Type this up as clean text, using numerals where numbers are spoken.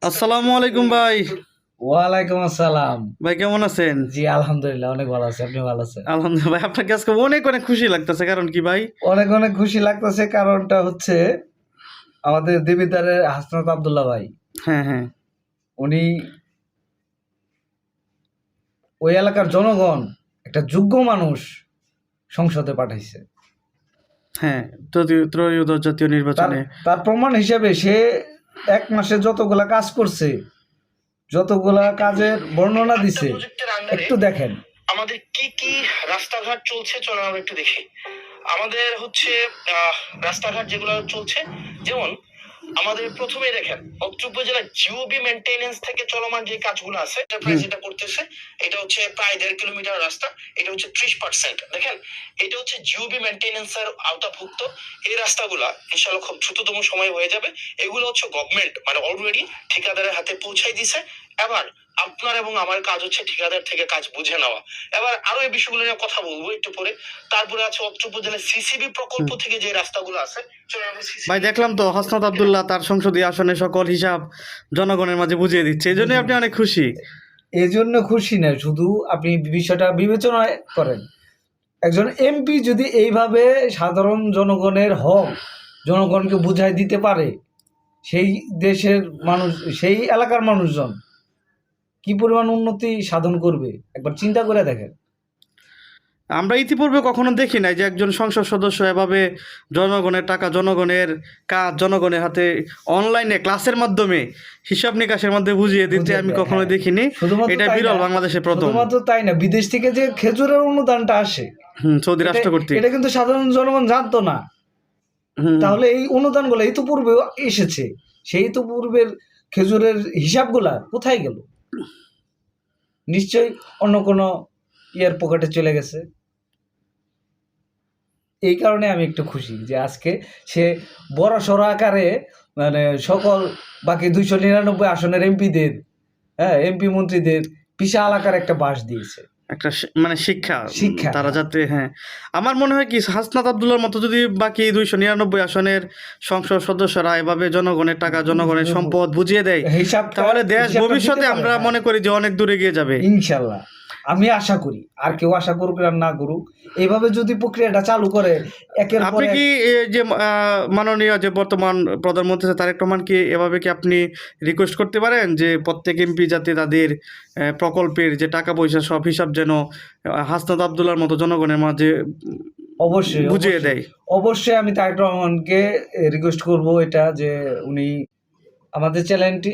আসসালামু আলাইকুম ভাই। ওয়ালাইকুম আসসালাম। ভাই কেমন আছেন? জি আলহামদুলিল্লাহ অনেক ভালো আছি। আপনি ভালো আছেন? আলহামদুলিল্লাহ ভাই, আপনাকে আজকে অনেক অনেক খুশি লাগতেছে। কারণ কি ভাই? অনেক অনেক খুশি লাগতেছে, কারণটা হচ্ছে আমাদের দেবিদ্বারের হাসনাত আব্দুল্লাহ ভাই, হ্যাঁ হ্যাঁ উনি ওই এলাকার জনগণ একটা যোগ্য মানুষ সংসদে পাঠাইছে। হ্যাঁ, ত্রয়োদশ জাতীয় তার নির্বাচনে তার প্রমাণ হিসেবে সে এক মাসে যতগুলা কাজ করছে, যতগুলা কাজের বর্ণনা দিছে, একটু দেখেন আমাদের কি কি রাস্তাঘাট চলছে। চলো আমরা একটু দেখি। আমাদের হচ্ছে রাস্তাঘাট যেগুলো চলছে, যেমন আমাদের প্রথমে দেখেন অত্র উপজেলা জিওবি মেইনটেনেন্স থেকে চলমান যে কাজগুলো আছে, এন্টারপ্রাইজ যেটা করতেছে, এটা হচ্ছে প্রায় 1.5 কিলোমিটার রাস্তা। এটা হচ্ছে 30%। দেখেন, এটা হচ্ছে জিওবি মেইনটেনেন্স এর আওতাভুক্ত। এই রাস্তাগুলা ইনশাআল্লাহ খুব দ্রুততম সময় হয়ে যাবে। এগুলো হচ্ছে গভর্নমেন্ট মানে অলরেডি ঠিকাদারের হাতে পৌঁছাই দিছে। এবার আপনার এবং আমার কাজ হচ্ছে ঠিকাদার থেকে কাজ বুঝে নেওয়া। এবার আরো এই বিষয়গুলো নিয়ে কথা বলবো একটু পরে। তারপরে আছে অত্র উপজেলার সিসিবি প্রকল্প থেকে যে রাস্তাগুলো আছে, চলো আমরা ভাই দেখলাম তো হাসনাত আব্দুল্লাহ তার সংসদীয় আসনে সকল হিসাব জনগণের মাঝে বুঝিয়ে দিচ্ছে। এই জন্যই আপনি অনেক খুশি। এই জন্য খুশি না, শুধু আপনি বিষয়টা বিবেচনা করেন, একজন এমপি যদি এইভাবে সাধারণ জনগণের হক জনগণকে বুঝাই দিতে পারে, সেই দেশের মানুষ, সেই এলাকার মানুষজন কি পরিমাণ উন্নতি সাধন করবে একবার চিন্তা করে দেখেন। আমরা ইতিপূর্বে কখনো দেখি নাই যে একজন সংসদ সদস্য এভাবে জনগণের টাকা, জনগণের কাজ জনগণের হাতে অনলাইনে ক্লাসের মাধ্যমে হিসাব নিকাশের মধ্যে বুঝিয়ে দিতে আমি কখনো দেখিনি। এটা বিরল, বাংলাদেশে প্রথম। শুধুমাত্র তাই না, বিদেশ থেকে যে খেজুরের অনুদানটা আসে, সৌদি রাষ্ট্র কর্তৃক, এটা কিন্তু সাধারণ জনগণ জানতো না। তাহলে এই অনুদানগুলো এই তো পূর্বে এসেছে, সেই তো পূর্বের খেজুরের হিসাবগুলা কোথায় গেল? নিশ্চয়ই অন্য কোনো ইয়ার পকেটে চলে গেছে। এই কারণে আমি একটু খুশি যে আজকে সে বড় সড় আকারে মানে সকল বাকি 299 আসনের এমপিদের, হ্যাঁ এমপি মন্ত্রীদের বিশাল আকার একটা বাস দিয়েছে, একটা মানে শিক্ষা শিক্ষা। তারা যাতে, হ্যাঁ আমার মনে হয় কি হাসনাত আব্দুল্লাহর মতো যদি বাকি 299 আসনের সংসদ সদস্যরা এভাবে জনগণের টাকা, জনগণের সম্পদ বুঝিয়ে দেয়, তাহলে দেশ ভবিষ্যতে আমরা মনে করি যে অনেক দূরে গিয়ে যাবে ইনশাল্লাহ। আমি আশা করি, আর কেউ আশা করুক আর না করুক, এইভাবে যদি প্রক্রিয়াটা চালু করে একের পর আপনি কি যে মাননীয় যে বর্তমান প্রধানমন্ত্রী তারেক রহমান কি এভাবে কি আপনি রিকোয়েস্ট করতে পারেন যে প্রত্যেক এমপি যাতে তাদের প্রকল্পের যে টাকা পয়সা সব হিসাব যেন হাসনাত আব্দুল্লাহর মতো জনগণের মাঝে অবশ্যই বুঝিয়ে দেয়? অবশ্যই আমি তারেক রহমানকে রিকোয়েস্ট করব এটা, যে উনি আমাদের চ্যানেলটি